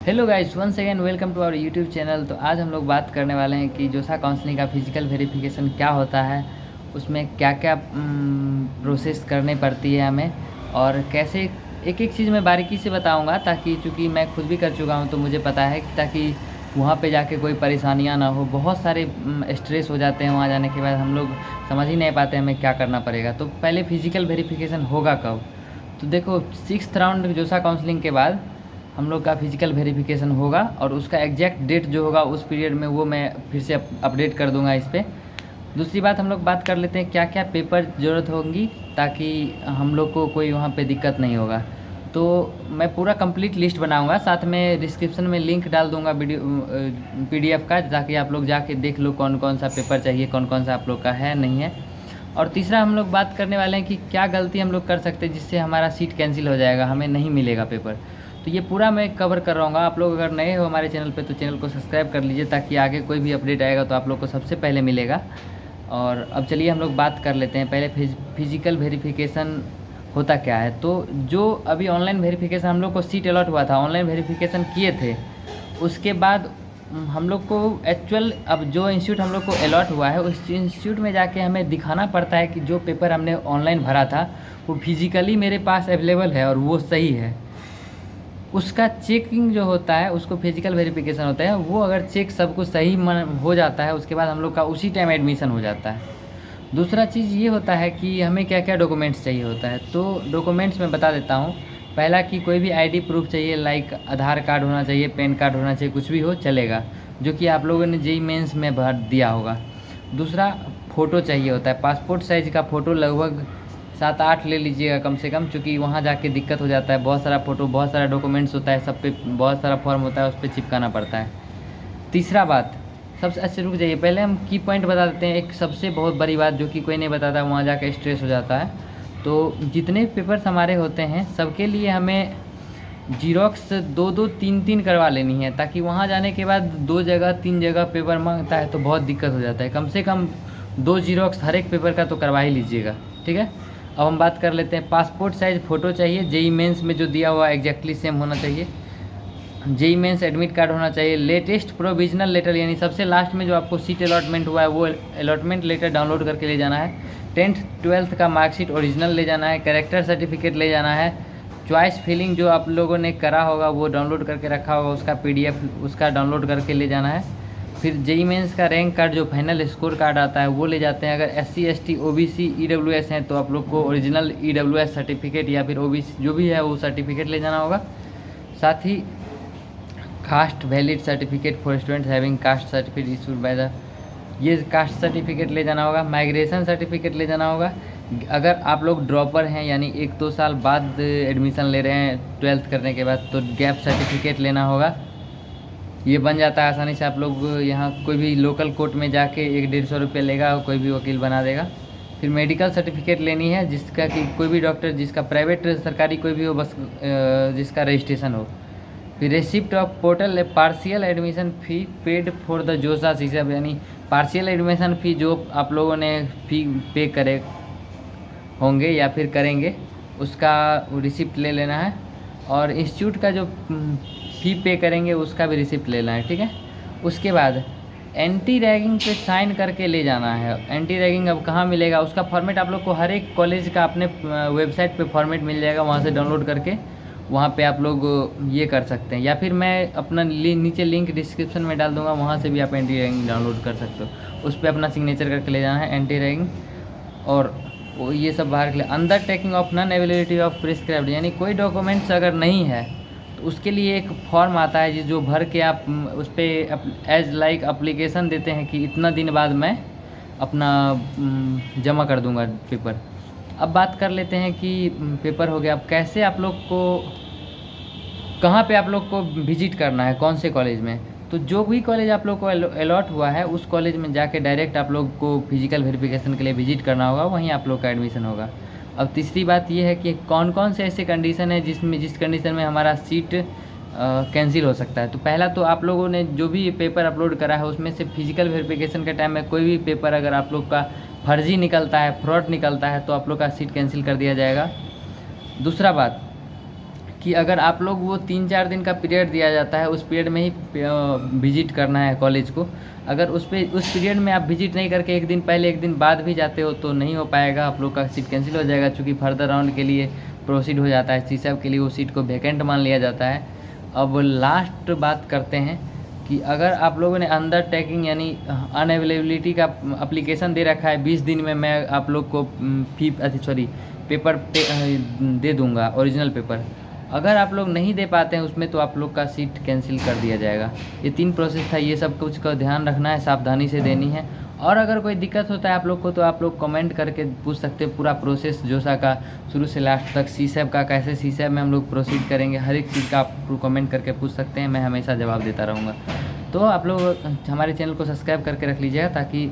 Hello guys, once again welcome to our YouTube channel. तो आज हम लोग बात करने वाले हैं कि जोसा काउंसलिंग का फिजिकल वेरिफिकेशन क्या होता है, उसमें क्या क्या प्रोसेस करनी पड़ती है हमें, और कैसे एक एक चीज़ मैं बारीकी से बताऊंगा, ताकि चूँकि मैं खुद भी कर चुका हूं तो मुझे पता है कि ताकि वहाँ पे जाके कोई परेशानियां ना हो। बहुत सारे स्ट्रेस हो जाते हैं वहाँ जाने के बाद, हम लोग समझ ही नहीं पाते हमें क्या करना पड़ेगा। तो पहले फिजिकल वेरिफिकेशन होगा कब? तो देखो, 6th राउंड जोसा काउंसलिंग के बाद हम लोग का फिजिकल वेरिफिकेशन होगा, और उसका एग्जैक्ट डेट जो होगा उस पीरियड में वो मैं फिर से अपडेट कर दूंगा इस पर। दूसरी बात, हम लोग बात कर लेते हैं क्या क्या पेपर ज़रूरत होंगी, ताकि हम लोग को कोई वहाँ पे दिक्कत नहीं होगा। तो मैं पूरा कंप्लीट लिस्ट बनाऊंगा, साथ में डिस्क्रिप्शन में लिंक डाल दूंगा वीडियो PDF का, ताकि आप लोग जाके देख लो कौन कौन सा पेपर चाहिए, कौन कौन सा आप लोग का है नहीं है। और तीसरा हम लोग बात करने वाले हैं कि क्या गलती हम लोग कर सकते हैं जिससे हमारा सीट कैंसिल हो जाएगा, हमें नहीं मिलेगा पेपर। तो ये पूरा मैं कवर कर रहा हूँ। आप लोग अगर नए हो हमारे चैनल पे तो चैनल को सब्सक्राइब कर लीजिए, ताकि आगे कोई भी अपडेट आएगा तो आप लोग को सबसे पहले मिलेगा। और अब चलिए हम लोग बात कर लेते हैं पहले फिजिकल वेरिफिकेशन होता क्या है। तो जो अभी ऑनलाइन वेरिफिकेशन हम लोग को सीट अलॉट हुआ था, ऑनलाइन वेरिफिकेशन किए थे, उसके बाद हम लोग को एक्चुअल अब जो इंस्टीट्यूट हम लोग को अलॉट हुआ है उस इंस्टीट्यूट में जाके हमें दिखाना पड़ता है कि जो पेपर हमने ऑनलाइन भरा था वो फिजिकली मेरे पास अवेलेबल है और वो सही है। उसका चेकिंग जो होता है उसको फिजिकल वेरिफिकेशन होता है। वो अगर चेक सब कुछ सही हो जाता है, उसके बाद हम लोग का उसी टाइम एडमिशन हो जाता है। दूसरा चीज़ ये होता है कि हमें क्या क्या डॉक्यूमेंट्स चाहिए होता है। तो डॉक्यूमेंट्स मैं बता देता हूँ। पहला कि कोई भी आईडी प्रूफ चाहिए, लाइक आधार कार्ड होना चाहिए, पैन कार्ड होना चाहिए, कुछ भी हो चलेगा, जो कि आप लोगों ने जेईई मेंस में भर दिया होगा। दूसरा, फ़ोटो चाहिए होता है, पासपोर्ट साइज़ का फ़ोटो लगभग 7-8 ले लीजिएगा कम से कम, क्योंकि वहाँ जाके दिक्कत हो जाता है। बहुत सारा फ़ोटो, बहुत सारा डॉक्यूमेंट्स होता है, सब पे बहुत सारा फॉर्म होता है, उस पर चिपकाना पड़ता है। तीसरा बात, सबसे अच्छे रुक जाइए, पहले हम की पॉइंट बता देते हैं। एक सबसे बहुत बड़ी बात जो कि कोई नहीं बताता, वहाँ जाकर स्ट्रेस हो जाता है। तो जितने पेपर्स हमारे होते हैं सबके लिए हमें जीरोक्स 2-2 3-3 करवा लेनी है, ताकि वहाँ जाने के बाद 2 जगह 3 जगह पेपर मांगता है तो बहुत दिक्कत हो जाता है। कम से कम 2 जीरोक्स हर एक पेपर का तो करवा ही लीजिएगा, ठीक है। अब हम बात कर लेते हैं, पासपोर्ट साइज़ फ़ोटो चाहिए, जेईई मेंस में जो दिया हुआ एग्जैक्टली सेम होना चाहिए। जेईई मेंस एडमिट कार्ड होना चाहिए। लेटेस्ट प्रोविजनल लेटर, यानी सबसे लास्ट में जो आपको सीट अलॉटमेंट हुआ है वो अलॉटमेंट लेटर डाउनलोड करके ले जाना है। 10th 12th का मार्कशीट ओरिजिनल ले जाना है। कैरेक्टर सर्टिफिकेट ले जाना है। चॉइस फिलिंग जो आप लोगों ने करा होगा वो डाउनलोड करके रखा होगा, उसका PDF उसका डाउनलोड करके ले जाना है। फिर जेईई मेंस का रैंक कार्ड जो फाइनल स्कोर कार्ड आता है वो ले जाते हैं। अगर SC ST OBC EWS हैं तो आप लोग को ओरिजिनल EWS सर्टिफिकेट या फिर OBC जो भी है वो सर्टिफिकेट ले जाना होगा। साथ ही caste valid certificate for students having caste certificate issued by the, ये कास्ट सर्टिफिकेट ले जाना होगा। माइग्रेशन सर्टिफिकेट ले जाना होगा। अगर आप लोग ड्रॉपर हैं, यानी 1-2 साल बाद एडमिशन ले रहे हैं 12th करने के बाद, तो गैप सर्टिफिकेट लेना होगा। ये बन जाता है आसानी से, आप लोग यहाँ कोई भी लोकल कोर्ट में जाके 100-150 रुपये लेगा, कोई भी वकील बना देगा। फिर मेडिकल सर्टिफिकेट लेनी है, जिसका कि कोई भी डॉक्टर जिसका प्राइवेट सरकारी कोई भी हो, बस जिसका रजिस्ट्रेशन हो। फिर receipt of portal partial admission fee paid for the जोसा सिस्टम, यानी पार्शियल एडमिशन फ़ी जो आप लोगों ने फ़ी पे करे होंगे या फिर करेंगे, उसका रिसिप्ट ले लेना है। और इंस्टीट्यूट का जो फ़ी पे करेंगे उसका भी रिसिप्ट लेना है, ठीक है। उसके बाद एंटी रैगिंग पे साइन करके ले जाना है। एंटी रैगिंग अब कहाँ मिलेगा, उसका फॉर्मेट आप लोग को हर एक कॉलेज का अपने वेबसाइट पे फॉर्मेट मिल जाएगा, वहाँ से डाउनलोड करके वहाँ पे आप लोग ये कर सकते हैं, या फिर मैं अपना नीचे लिंक डिस्क्रिप्शन में डाल दूँगा, वहाँ से भी आप एंटी रैगिंग डाउनलोड कर सकते हो। उस पर अपना सिग्नेचर करके ले जाना है एंटी रैगिंग। और ये सब बाहर के लिए under taking of non availability of prescribed, यानी कोई डॉक्यूमेंट्स अगर नहीं है तो उसके लिए एक फॉर्म आता है जो भर के आप उस पर एज लाइक अप्लीकेशन देते हैं कि इतना दिन बाद मैं अपना जमा कर दूंगा पेपर। अब बात कर लेते हैं कि पेपर हो गया, अब कैसे आप लोग को, कहाँ पे आप लोग को विजिट करना है, कौन से कॉलेज में। तो जो भी कॉलेज आप लोग को अलॉट हुआ है उस कॉलेज में जाके डायरेक्ट आप लोग को फिजिकल वेरिफिकेशन के लिए विजिट करना होगा, वहीं आप लोग का एडमिशन होगा। अब तीसरी बात ये है कि कौन कौन से ऐसे कंडीशन है जिस कंडीशन में हमारा सीट कैंसिल हो सकता है। तो पहला तो आप लोगों ने जो भी पेपर अपलोड करा है उसमें से फिजिकल वेरिफिकेशन के टाइम में कोई भी पेपर अगर आप लोग का फर्जी निकलता है, फ्रॉड निकलता है, तो आप लोग का सीट कैंसिल कर दिया जाएगा। दूसरा बात, कि अगर आप लोग वो 3-4 दिन का पीरियड दिया जाता है, उस पीरियड में ही विजिट करना है कॉलेज को। अगर उस पीरियड में आप विजिट नहीं करके एक दिन पहले एक दिन बाद भी जाते हो तो नहीं हो पाएगा, आप लोग का सीट कैंसिल हो जाएगा, चूँकि फर्दर राउंड के लिए प्रोसीड हो जाता है। सीसैप के लिए वो सीट को वैकेंट मान लिया जाता है। अब लास्ट बात करते हैं कि अगर आप लोगों ने अंडरटेकिंग यानी अनअवेलेबिलिटी का एप्लीकेशन दे रखा है 20 दिन में मैं आप लोग को पेपर दे दूंगा ओरिजिनल पेपर, अगर आप लोग नहीं दे पाते हैं उसमें तो आप लोग का सीट कैंसिल कर दिया जाएगा। ये 3 प्रोसेस था, ये सब कुछ का ध्यान रखना है, सावधानी से देनी है। और अगर कोई दिक्कत होता है आप लोग को तो आप लोग कमेंट करके पूछ सकते हैं पूरा प्रोसेस जोसा का शुरू से लास्ट तक, सीसैप का कैसे सीसैप में हम लोग प्रोसीड करेंगे, हर एक चीज़ का आप कमेंट करके पूछ सकते हैं, मैं हमेशा जवाब देता रहूँगा। तो आप लोग हमारे चैनल को सब्सक्राइब करके रख लीजिएगा ताकि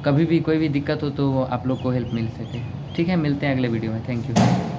कभी भी कोई भी दिक्कत हो तो आप लोग को हेल्प मिल सके। ठीक है, मिलते हैं अगले वीडियो में। Thank you.